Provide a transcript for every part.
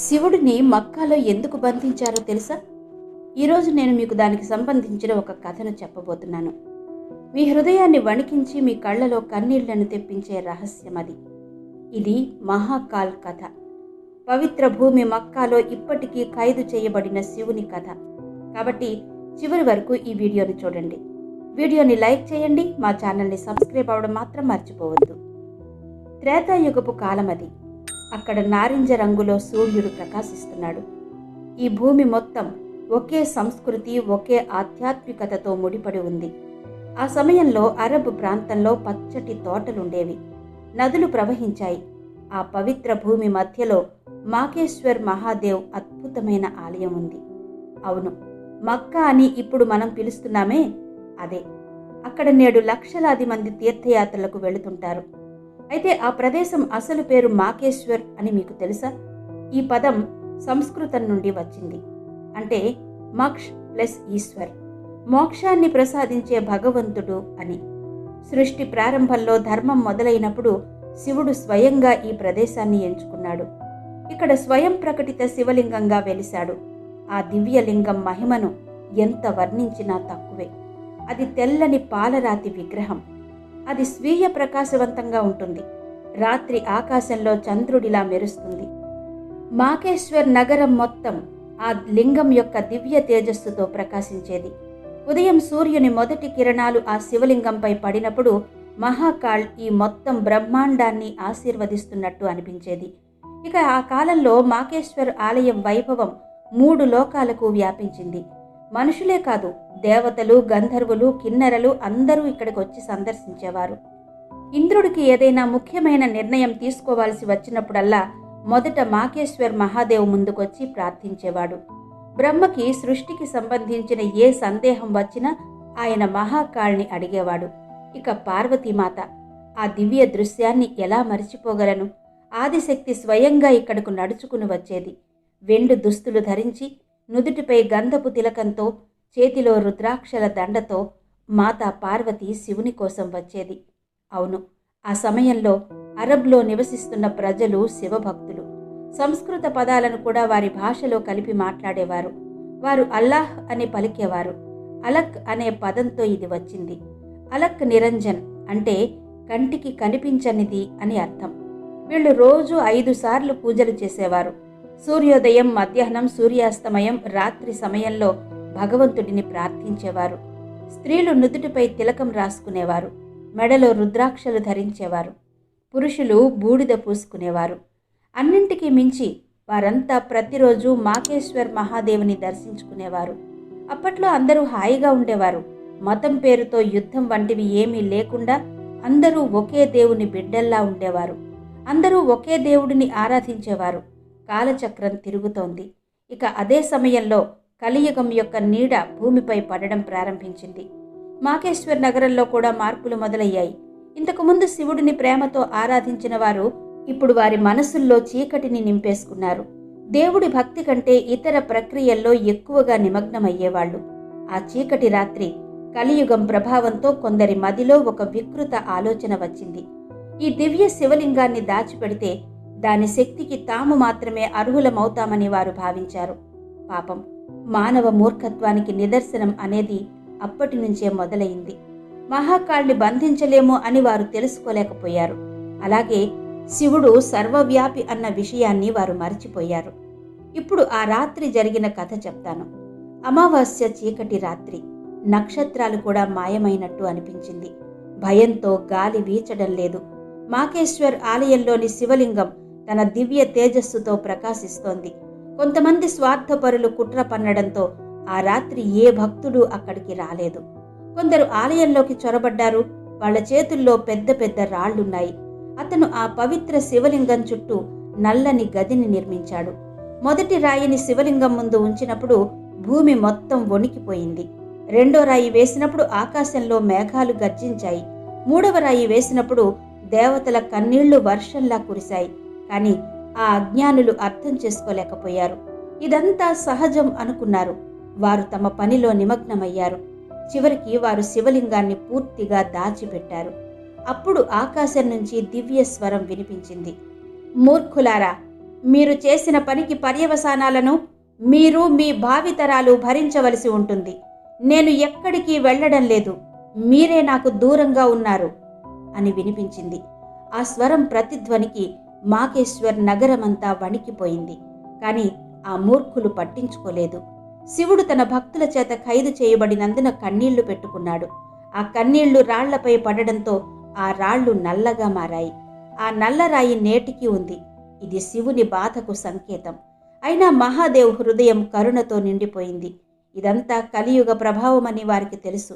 శివుడిని మక్కాలో ఎందుకు బంధించారో తెలుసా? ఈరోజు నేను మీకు దానికి సంబంధించిన ఒక కథను చెప్పబోతున్నాను. మీ హృదయాన్ని వణికించి మీ కళ్ళలో కన్నీళ్లను తెప్పించే రహస్యం అది. ఇది మహాకాల్ కథ. పవిత్ర భూమి మక్కాలో ఇప్పటికీ ఖైదు చేయబడిన శివుని కథ. కాబట్టి చివరి వరకు ఈ వీడియోని చూడండి. వీడియోని లైక్ చేయండి, మా ఛానల్ని సబ్స్క్రైబ్ అవ్వడం మాత్రం మర్చిపోవద్దు. త్రేతాయుగపు కాలం అది. అక్కడ నారింజ రంగులో సూర్యుడు ప్రకాశిస్తున్నాడు. ఈ భూమి మొత్తం ఒకే సంస్కృతి, ఒకే ఆధ్యాత్మికతతో ముడిపడి ఉంది. ఆ సమయంలో అరబ్ ప్రాంతంలో పచ్చటి తోటలుండేవి, నదులు ప్రవహించాయి. ఆ పవిత్ర భూమి మధ్యలో మాకేశ్వర్ మహాదేవ్ అద్భుతమైన ఆలయం ఉంది. అవును, మక్కా అని ఇప్పుడు మనం పిలుస్తున్నామే అదే. అక్కడ నేడు లక్షలాది మంది తీర్థయాత్రలకు వెళుతుంటారు. అయితే ఆ ప్రదేశం అసలు పేరు మాకేశ్వర్ అని మీకు తెలుసా? ఈ పదం సంస్కృతం నుండి వచ్చింది. అంటే మక్ష్ ప్లస్ ఈశ్వర్, మోక్షాన్ని ప్రసాదించే భగవంతుడు అని. సృష్టి ప్రారంభంలో ధర్మం మొదలైనప్పుడు శివుడు స్వయంగా ఈ ప్రదేశాన్ని ఎంచుకున్నాడు. ఇక్కడ స్వయం ప్రకటిత శివలింగంగా వెలిశాడు. ఆ దివ్యలింగం మహిమను ఎంత వర్ణించినా తక్కువే. అది తెల్లని పాలరాతి విగ్రహం. అది స్వీయ ప్రకాశవంతంగా ఉంటుంది. రాత్రి ఆకాశంలో చంద్రుడిలా మెరుస్తుంది. మాకేశ్వర్ నగరం మొత్తం ఆ లింగం యొక్క దివ్య తేజస్సుతో ప్రకాశించేది. ఉదయం సూర్యుని మొదటి కిరణాలు ఆ శివలింగంపై పడినప్పుడు మహాకాళ్ ఈ మొత్తం బ్రహ్మాండాన్ని ఆశీర్వదిస్తున్నట్టు అనిపించేది. ఇక ఆ కాలంలో మాకేశ్వర్ ఆలయం వైభవం 3 లోకాలకు వ్యాపించింది. మనుషులే కాదు, దేవతలు, గంధర్వులు, కిన్నెరలు అందరూ ఇక్కడికి వచ్చి సందర్శించేవారు. ఇంద్రుడికి ఏదైనా ముఖ్యమైన నిర్ణయం తీసుకోవాల్సి వచ్చినప్పుడల్లా మొదట మాకేశ్వర్ మహాదేవ్ ముందుకొచ్చి ప్రార్థించేవాడు. బ్రహ్మకి సృష్టికి సంబంధించిన ఏ సందేహం వచ్చినా ఆయన మహాకాళ్ని అడిగేవాడు. ఇక పార్వతీమాత, ఆ దివ్య దృశ్యాన్ని ఎలా మరిచిపోగలను? ఆదిశక్తి స్వయంగా ఇక్కడకు నడుచుకుని వచ్చేది. వెండు దుస్తులు ధరించి, నుదుటిపై గంధపు తిలకంతో, చేతిలో రుద్రాక్షల దండతో మాతా పార్వతి శివుని కోసం వచ్చేది. అవును, ఆ సమయంలో అరబ్లో నివసిస్తున్న ప్రజలు శివభక్తులు. సంస్కృత పదాలను కూడా వారి భాషలో కలిపి మాట్లాడేవారు. వారు అల్లాహ్ అని పలికేవారు. అలక్ అనే పదంతో ఇది వచ్చింది. అలక్ నిరంజన్ అంటే కంటికి కనిపించనిది అని అర్థం. వీళ్ళు రోజు 5 సార్లు పూజలు చేసేవారు. సూర్యోదయం, మధ్యాహ్నం, సూర్యాస్తమయం, రాత్రి సమయంలో భగవంతుడిని ప్రార్థించేవారు. స్త్రీలు నుదుటిపై తిలకం రాసుకునేవారు, మెడలో రుద్రాక్షలు ధరించేవారు. పురుషులు బూడిద పూసుకునేవారు. అన్నింటికీ మించి వారంతా ప్రతిరోజు మాకేశ్వర్ మహాదేవుని దర్శించుకునేవారు. అప్పట్లో అందరూ హాయిగా ఉండేవారు. మతం పేరుతో యుద్ధం వంటివి ఏమీ లేకుండా అందరూ ఒకే దేవుని బిడ్డల్లా ఉండేవారు. అందరూ ఒకే దేవుడిని ఆరాధించేవారు. కాలచక్రం తిరుగుతోంది. ఇక అదే సమయంలో కలియుగం యొక్క నీడ భూమిపై పడడం ప్రారంభించింది. మాకేశ్వర్ నగరంలో కూడా మార్పులు మొదలయ్యాయి. ఇంతకుముందు శివుడిని ప్రేమతో ఆరాధించిన వారు ఇప్పుడు వారి మనసుల్లో చీకటిని నింపేసుకున్నారు. దేవుడి భక్తి కంటే ఇతర ప్రక్రియల్లో ఎక్కువగా నిమగ్నమయ్యేవాళ్లు. ఆ చీకటి రాత్రి కలియుగం ప్రభావంతో కొందరి మదిలో ఒక వికృత ఆలోచన వచ్చింది. ఈ దివ్య శివలింగాన్ని దాచిపెడితే దాని శక్తికి తాము మాత్రమే అర్హులమవుతామని వారు భావించారు. పాపం, మానవ మూర్ఖత్వానికి నిదర్శనం అనేది అప్పటి నుంచే మొదలైంది. మహాకాళ్ని బంధించలేము అని వారు తెలుసుకోలేకపోయారు. అలాగే శివుడు సర్వవ్యాపి అన్న విషయాన్ని వారు మరిచిపోయారు. ఇప్పుడు ఆ రాత్రి జరిగిన కథ చెప్తాను. అమావాస్య చీకటి రాత్రి. నక్షత్రాలు కూడా మాయమైనట్టు అనిపించింది. భయంతో గాలి వీచడం లేదు. మాకేశ్వర్ ఆలయంలోని శివలింగం తన దివ్య తేజస్సుతో ప్రకాశిస్తోంది. కొంతమంది స్వార్థపరులు కుట్ర పన్నడంతో ఆ రాత్రి ఏ భక్తుడు అక్కడికి రాలేదు. కొందరు ఆలయంలోకి చొరబడ్డారు. వాళ్ల చేతుల్లో పెద్ద పెద్ద రాళ్లున్నాయి. అతను ఆ పవిత్ర శివలింగం చుట్టూ నల్లని గదిని నిర్మించాడు. మొదటి రాయిని శివలింగం ముందు ఉంచినప్పుడు భూమి మొత్తం వణికిపోయింది. రెండో రాయి వేసినప్పుడు ఆకాశంలో మేఘాలు గర్జించాయి. 3వ రాయి వేసినప్పుడు దేవతల కన్నీళ్లు వర్షంలా కురిశాయి. కానీ ఆ అజ్ఞానులు అర్థం చేసుకోలేకపోయారు. ఇదంతా సహజం అనుకున్నారు. వారు తమ పనిలో నిమగ్నమయ్యారు. చివరికి వారు శివలింగాన్ని పూర్తిగా దాచిపెట్టారు. అప్పుడు ఆకాశం నుంచి దివ్య స్వరం వినిపించింది. మూర్ఖులారా, మీరు చేసిన పనికి పర్యవసానాలను మీరు మీ భావితరాలు భరించవలసి ఉంటుంది. నేను ఎక్కడికి వెళ్ళడం లేదు, మీరే నాకు దూరంగా ఉన్నారు అని వినిపించింది. ఆ స్వరం ప్రతిధ్వనికి మాకేశ్వర్ నగరమంతా వణికిపోయింది. కాని ఆ మూర్ఖులు పట్టించుకోలేదు. శివుడు తన భక్తుల చేత ఖైదు చేయబడినందున కన్నీళ్లు పెట్టుకున్నాడు. ఆ కన్నీళ్లు రాళ్లపై పడడంతో ఆ రాళ్లు నల్లగా మారాయి. ఆ నల్లరాయి నేటికి ఉంది. ఇది శివుని బాధకు సంకేతం. అయినా మహాదేవ్ హృదయం కరుణతో నిండిపోయింది. ఇదంతా కలియుగ ప్రభావమని వారికి తెలుసు.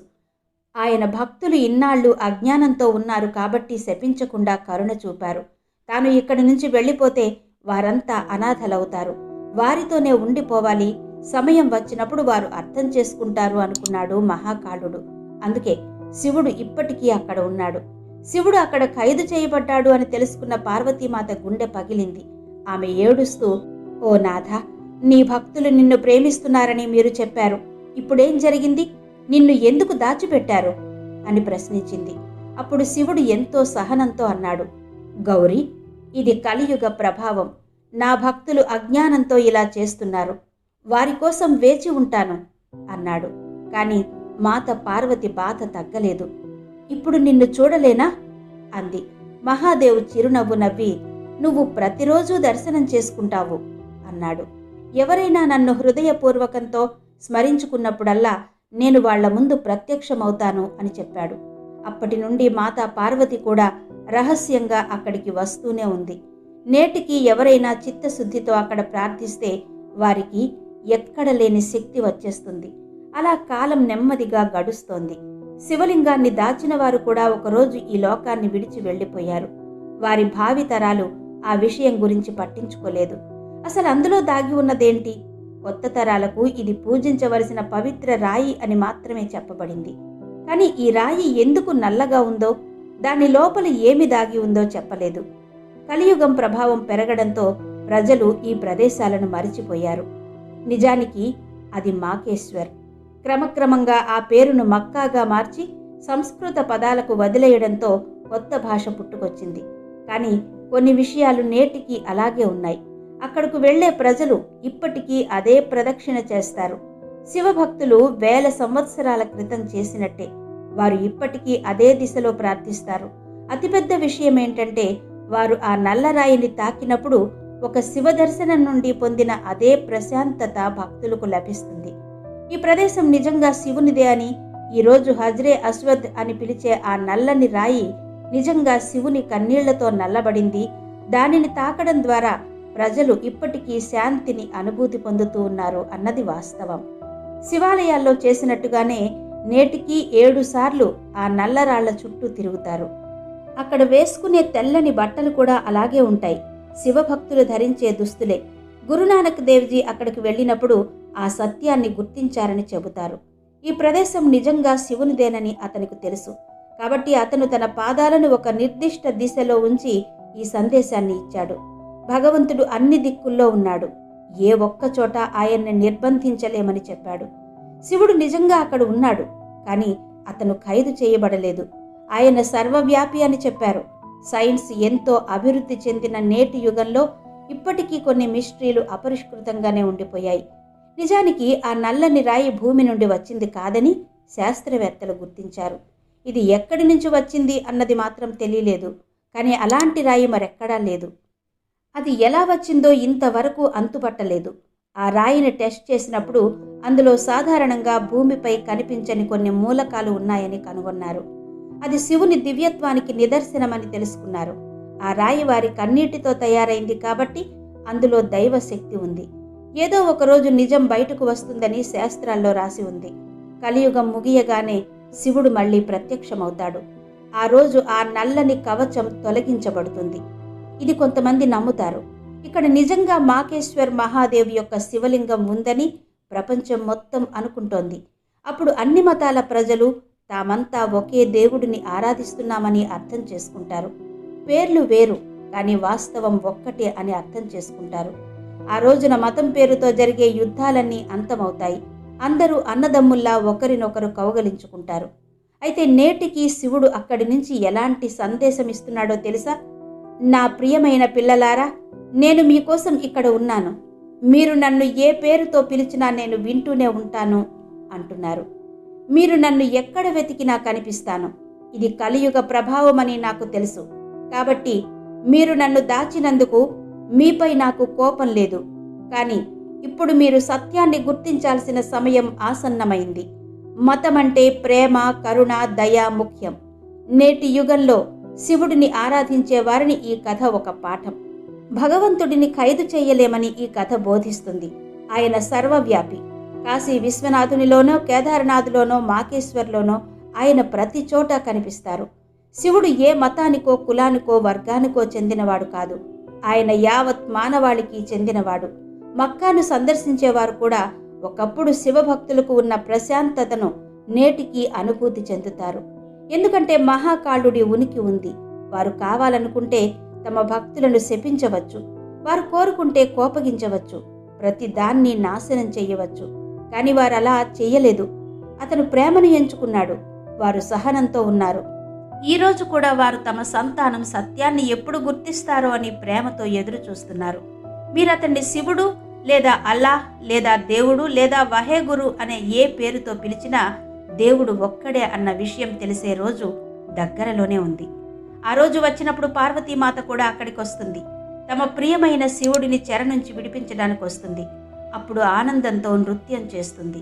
ఆయన భక్తులు ఇన్నాళ్లు అజ్ఞానంతో ఉన్నారు కాబట్టి శపించకుండా కరుణ చూపారు. తాను ఇక్కడి నుంచి వెళ్ళిపోతే వారంతా అనాథలవుతారు. వారితోనే ఉండిపోవాలి. సమయం వచ్చినప్పుడు వారు అర్థం చేసుకుంటారు అనుకున్నాడు మహాకాళుడు. అందుకే శివుడు ఇప్పటికీ అక్కడ ఉన్నాడు. శివుడు అక్కడ ఖైదు చేయబడ్డాడు అని తెలుసుకున్న పార్వతీమాత గుండె పగిలింది. ఆమె ఏడుస్తూ, ఓ నాథ, నీ భక్తులు నిన్ను ప్రేమిస్తున్నారని మీరు చెప్పారు. ఇప్పుడేం జరిగింది? నిన్ను ఎందుకు దాచిపెట్టారు అని ప్రశ్నించింది. అప్పుడు శివుడు ఎంతో సహనంతో అన్నాడు, గౌరీ, ఇది కలియుగ ప్రభావం. నా భక్తులు అజ్ఞానంతో ఇలా చేస్తున్నారు. వారి కోసం వేచి ఉంటాను అన్నాడు. కాని మాత పార్వతి బాధ తగ్గలేదు. ఇప్పుడు నిన్ను చూడలేనా అంది. మహాదేవ్ చిరునవ్వు నవ్వి, నువ్వు ప్రతిరోజూ దర్శనం చేసుకుంటావు అన్నాడు. ఎవరైనా నన్ను హృదయపూర్వకంతో స్మరించుకున్నప్పుడల్లా నేను వాళ్ల ముందు ప్రత్యక్షమవుతాను అని చెప్పాడు. అప్పటి నుండి మాతా పార్వతి కూడా రహస్యంగా అక్కడికి వస్తూనే ఉంది. నేటికి ఎవరైనా చిత్తశుద్ధితో అక్కడ ప్రార్థిస్తే వారికి ఎక్కడ లేని శక్తి వచ్చేస్తుంది. అలా కాలం నెమ్మదిగా గడుస్తోంది. శివలింగాన్ని దాచిన వారు కూడా ఒకరోజు ఈ లోకాన్ని విడిచి వెళ్లిపోయారు. వారి భావితరాలు ఆ విషయం గురించి పట్టించుకోలేదు. అసలు అందులో దాగి ఉన్నదేంటి? కొత్త తరాలకు ఇది పూజించవలసిన పవిత్ర రాయి అని మాత్రమే చెప్పబడింది. కానీ ఈ రాయి ఎందుకు నల్లగా ఉందో, దాని లోపల ఏమి దాగి ఉందో చెప్పలేదు. కలియుగం ప్రభావం పెరగడంతో ప్రజలు ఈ ప్రదేశాలను మరిచిపోయారు. నిజానికి అది మాకేశ్వర్. క్రమక్రమంగా ఆ పేరును మక్కాగా మార్చి సంస్కృత పదాలకు వదిలేయడంతో కొత్త భాష పుట్టుకొచ్చింది. కానీ కొన్ని విషయాలు నేటికి అలాగే ఉన్నాయి. అక్కడకు వెళ్లే ప్రజలు ఇప్పటికీ అదే ప్రదక్షిణ చేస్తారు. శివభక్తులు వేల సంవత్సరాల క్రితం చేసినట్టే వారు ఇప్పటికీ అదే దిశలో ప్రార్థిస్తారు. అతిపెద్ద విషయం ఏంటంటే, వారు ఆ నల్లరాయిని తాకినప్పుడు ఒక శివ దర్శనం నుండి పొందిన అదే ప్రశాంతత భక్తులకు లభిస్తుంది. ఈ ప్రదేశం నిజంగా శివునిదే అని, ఈరోజు హజ్రే అస్వద్ అని పిలిచే ఆ నల్లని రాయి నిజంగా శివుని కన్నీళ్లతో నల్లబడింది. దానిని తాకడం ద్వారా ప్రజలు ఇప్పటికీ శాంతిని అనుభూతి పొందుతూ ఉన్నారు అన్నది వాస్తవం. శివాలయాల్లో చేసినట్టుగానే నేటికి 7 సార్లు ఆ నల్లరాళ్ల చుట్టూ తిరుగుతారు. అక్కడ వేసుకునే తెల్లని బట్టలు కూడా అలాగే ఉంటాయి. శివభక్తులు ధరించే దుస్తులే. గురునానక్ దేవ్జీ అక్కడికి వెళ్ళినప్పుడు ఆ సత్యాన్ని గుర్తించారని చెబుతారు. ఈ ప్రదేశం నిజంగా శివునిదేనని అతనికి తెలుసు. కాబట్టి అతను తన పాదాలను ఒక నిర్దిష్ట దిశలో ఉంచి ఈ సందేశాన్ని ఇచ్చాడు. భగవంతుడు అన్ని దిక్కుల్లో ఉన్నాడు. ఏ ఒక్క చోట ఆయన్ని నిర్బంధించలేమని చెప్పాడు. శివుడు నిజంగా అక్కడ ఉన్నాడు. కానీ అతను ఖైదు చేయబడలేదు. ఆయన సర్వవ్యాపి అని చెప్పారు. సైన్స్ ఎంతో అభివృద్ధి చెందిన నేటి యుగంలో ఇప్పటికీ కొన్ని మిస్టరీలు అపరిష్కృతంగానే ఉండిపోయాయి. నిజానికి ఆ నల్లని రాయి భూమి నుండి వచ్చింది కాదని శాస్త్రవేత్తలు గుర్తించారు. ఇది ఎక్కడి నుంచి వచ్చింది అన్నది మాత్రం తెలియలేదు. కానీ అలాంటి రాయి మరెక్కడా లేదు. అది ఎలా వచ్చిందో ఇంతవరకు అంతుపట్టలేదు. ఆ రాయిని టెస్ట్ చేసినప్పుడు అందులో సాధారణంగా భూమిపై కనిపించని కొన్ని మూలకాలు ఉన్నాయని కనుగొన్నారు. అది శివుని దివ్యత్వానికి నిదర్శనమని తెలుసుకున్నారు. ఆ రాయి వారి కన్నీటితో తయారైంది కాబట్టి అందులో దైవ శక్తి ఉంది. ఏదో ఒకరోజు నిజం బయటకు వస్తుందని శాస్త్రాల్లో రాసి ఉంది. కలియుగం ముగియగానే శివుడు మళ్ళీ ప్రత్యక్షమవుతాడు. ఆ రోజు ఆ నల్లని కవచం తొలగించబడుతుంది. ఇది కొంతమంది నమ్ముతారు. ఇక్కడ నిజంగా మాకేశ్వర్ మహాదేవ్ యొక్క శివలింగం ఉందని ప్రపంచం మొత్తం అనుకుంటోంది. అప్పుడు అన్ని మతాల ప్రజలు తామంతా ఒకే దేవుడిని ఆరాధిస్తున్నామని అర్థం చేసుకుంటారు. పేర్లు వేరు, కానీ వాస్తవం ఒక్కటే అని అర్థం చేసుకుంటారు. ఆ రోజున మతం పేరుతో జరిగే యుద్ధాలన్నీ అంతమవుతాయి. అందరూ అన్నదమ్ముల్లా ఒకరినొకరు కౌగలించుకుంటారు. అయితే నేటికి శివుడు అక్కడి నుంచి ఎలాంటి సందేశం ఇస్తున్నాడో తెలుసా? నా ప్రియమైన పిల్లలారా, నేను మీకోసం ఇక్కడ ఉన్నాను. మీరు నన్ను ఏ పేరుతో పిలిచినా నేను వింటూనే ఉంటాను అంటున్నారు. మీరు నన్ను ఎక్కడ వెతికినా కనిపిస్తాను. ఇది కలియుగ ప్రభావమని నాకు తెలుసు. కాబట్టి మీరు నన్ను దాచినందుకు మీపై నాకు కోపం లేదు. కానీ ఇప్పుడు మీరు సత్యాన్ని గుర్తించాల్సిన సమయం ఆసన్నమైంది. మతం అంటే ప్రేమ, కరుణ, దయ ముఖ్యం. నేటి యుగంలో శివుడిని ఆరాధించే వారిని ఈ కథ ఒక పాఠం. భగవంతుడిని ఖైదు చేయలేమని ఈ కథ బోధిస్తుంది. ఆయన సర్వవ్యాపి. కాశీ విశ్వనాథునిలోనో, కేదారనాథులోనో, మాకేశ్వర్లోనో ఆయన ప్రతి చోట కనిపిస్తారు. శివుడు ఏ మతానికో, కులానికో, వర్గానికో చెందినవాడు కాదు. ఆయన యావత్ మానవాళికి చెందినవాడు. మక్కాను సందర్శించేవారు కూడా ఒకప్పుడు శివభక్తులకు ఉన్న ప్రశాంతతను నేటికి అనుభూతి చెందుతారు. ఎందుకంటే మహాకాళుడి ఉనికి ఉంది. వారు కావాలనుకుంటే తమ భక్తులను శపించవచ్చు. వారు కోరుకుంటే కోపగించవచ్చు. ప్రతి దాన్ని నాశనం చెయ్యవచ్చు. కానీ వారు అలా చెయ్యలేదు. అతను ప్రేమను ఎంచుకున్నాడు. వారు సహనంతో ఉన్నారు. ఈరోజు కూడా వారు తమ సంతానం సత్యాన్ని ఎప్పుడు గుర్తిస్తారో అని ప్రేమతో ఎదురు చూస్తున్నారు. మీరు అతన్ని శివుడు లేదా అల్లాహ్ లేదా దేవుడు లేదా వహేగురు అనే ఏ పేరుతో పిలిచినా దేవుడు ఒక్కడే అన్న విషయం తెలిసే రోజు దగ్గరలోనే ఉంది. ఆ రోజు వచ్చినప్పుడు పార్వతీమాత కూడా అక్కడికి వస్తుంది. తమ ప్రియమైన శివుడిని చెర నుంచి విడిపించడానికి వస్తుంది. అప్పుడు ఆనందంతో నృత్యం చేస్తుంది.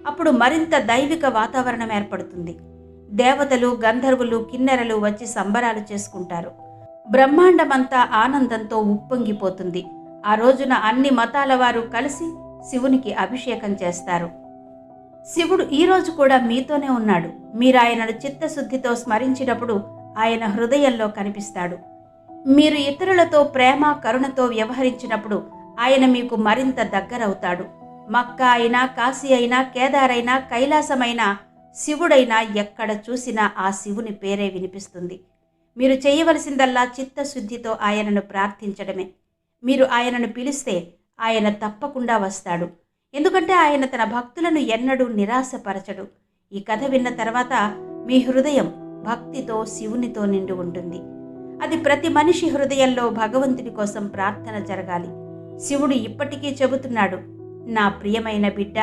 అప్పుడు మరింత దైవిక వాతావరణం ఏర్పడుతుంది. దేవతలు, గంధర్వులు, కిన్నెరలు వచ్చి సంబరాలు చేసుకుంటారు. బ్రహ్మాండమంతా ఆనందంతో ఉప్పొంగిపోతుంది. ఆ రోజున అన్ని మతాల వారు కలిసి శివునికి అభిషేకం చేస్తారు. శివుడు ఈరోజు కూడా మీతోనే ఉన్నాడు. మీరు ఆయనను చిత్తశుద్ధితో స్మరించినప్పుడు ఆయన హృదయంలో కనిపిస్తాడు. మీరు ఇతరులతో ప్రేమ, కరుణతో వ్యవహరించినప్పుడు ఆయన మీకు మరింత దగ్గరవుతాడు. మక్కా అయినా, కాశీ అయినా, కేదారైనా, కైలాసమైనా, శివుడైనా ఎక్కడ చూసినా ఆ శివుని పేరే వినిపిస్తుంది. మీరు చేయవలసిందల్లా చిత్తశుద్ధితో ఆయనను ప్రార్థించడమే. మీరు ఆయనను పిలిస్తే ఆయన తప్పకుండా వస్తాడు. ఎందుకంటే ఆయన తన భక్తులను ఎన్నడూ నిరాశపరచడు. ఈ కథ విన్న తర్వాత మీ హృదయం భక్తితో, శివునితో నిండి ఉంటుంది. అది ప్రతి మనిషి హృదయంలో భగవంతుడి కోసం ప్రార్థన జరగాలి. శివుడు ఇప్పటికీ చెబుతున్నాడు, నా ప్రియమైన బిడ్డ,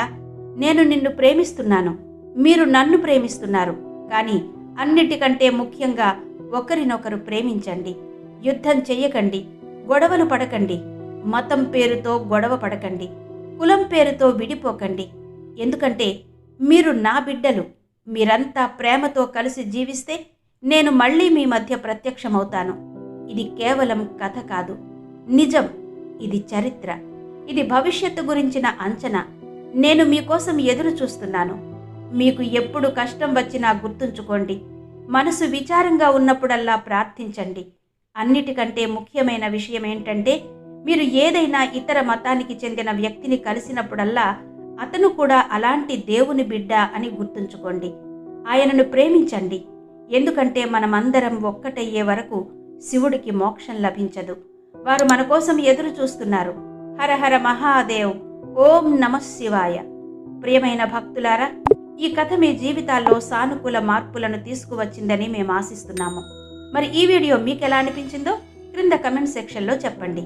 నేను నిన్ను ప్రేమిస్తున్నాను. మీరు నన్ను ప్రేమిస్తున్నారు. కానీ అన్నిటికంటే ముఖ్యంగా ఒకరినొకరు ప్రేమించండి. యుద్ధం చెయ్యకండి. గొడవలు పడకండి. మతం పేరుతో గొడవ పడకండి. కులం పేరుతో విడిపోకండి. ఎందుకంటే మీరు నా బిడ్డలు. మీరంతా ప్రేమతో కలిసి జీవిస్తే నేను మళ్ళీ మీ మధ్య ప్రత్యక్షమవుతాను. ఇది కేవలం కథ కాదు, నిజం. ఇది చరిత్ర. ఇది భవిష్యత్తు గురించిన అంచనా. నేను మీకోసం ఎదురు చూస్తున్నాను. మీకు ఎప్పుడు కష్టం వచ్చినా గుర్తుంచుకోండి. మనసు విచారంగా ఉన్నప్పుడల్లా ప్రార్థించండి. అన్నిటికంటే ముఖ్యమైన విషయం ఏంటంటే, మీరు ఏదైనా ఇతర మతానికి చెందిన వ్యక్తిని కలిసినప్పుడల్లా అతను కూడా అలాంటి దేవుని బిడ్డ అని గుర్తుంచుకోండి. ఆయనను ప్రేమించండి. ఎందుకంటే మనమందరం ఒక్కటయ్యే వరకు శివుడికి మోక్షం లభించదు. వారు మన కోసం ఎదురు చూస్తున్నారు. హర హర మహాదేవ్. ఓం నమః శివాయ. ప్రియమైన భక్తులారా, ఈ కథ మీ జీవితాల్లో సానుకూల మార్పులను తీసుకువచ్చిందని మేము ఆశిస్తున్నాము. మరి ఈ వీడియో మీకు ఎలా అనిపించిందో క్రింద కమెంట్ సెక్షన్లో చెప్పండి.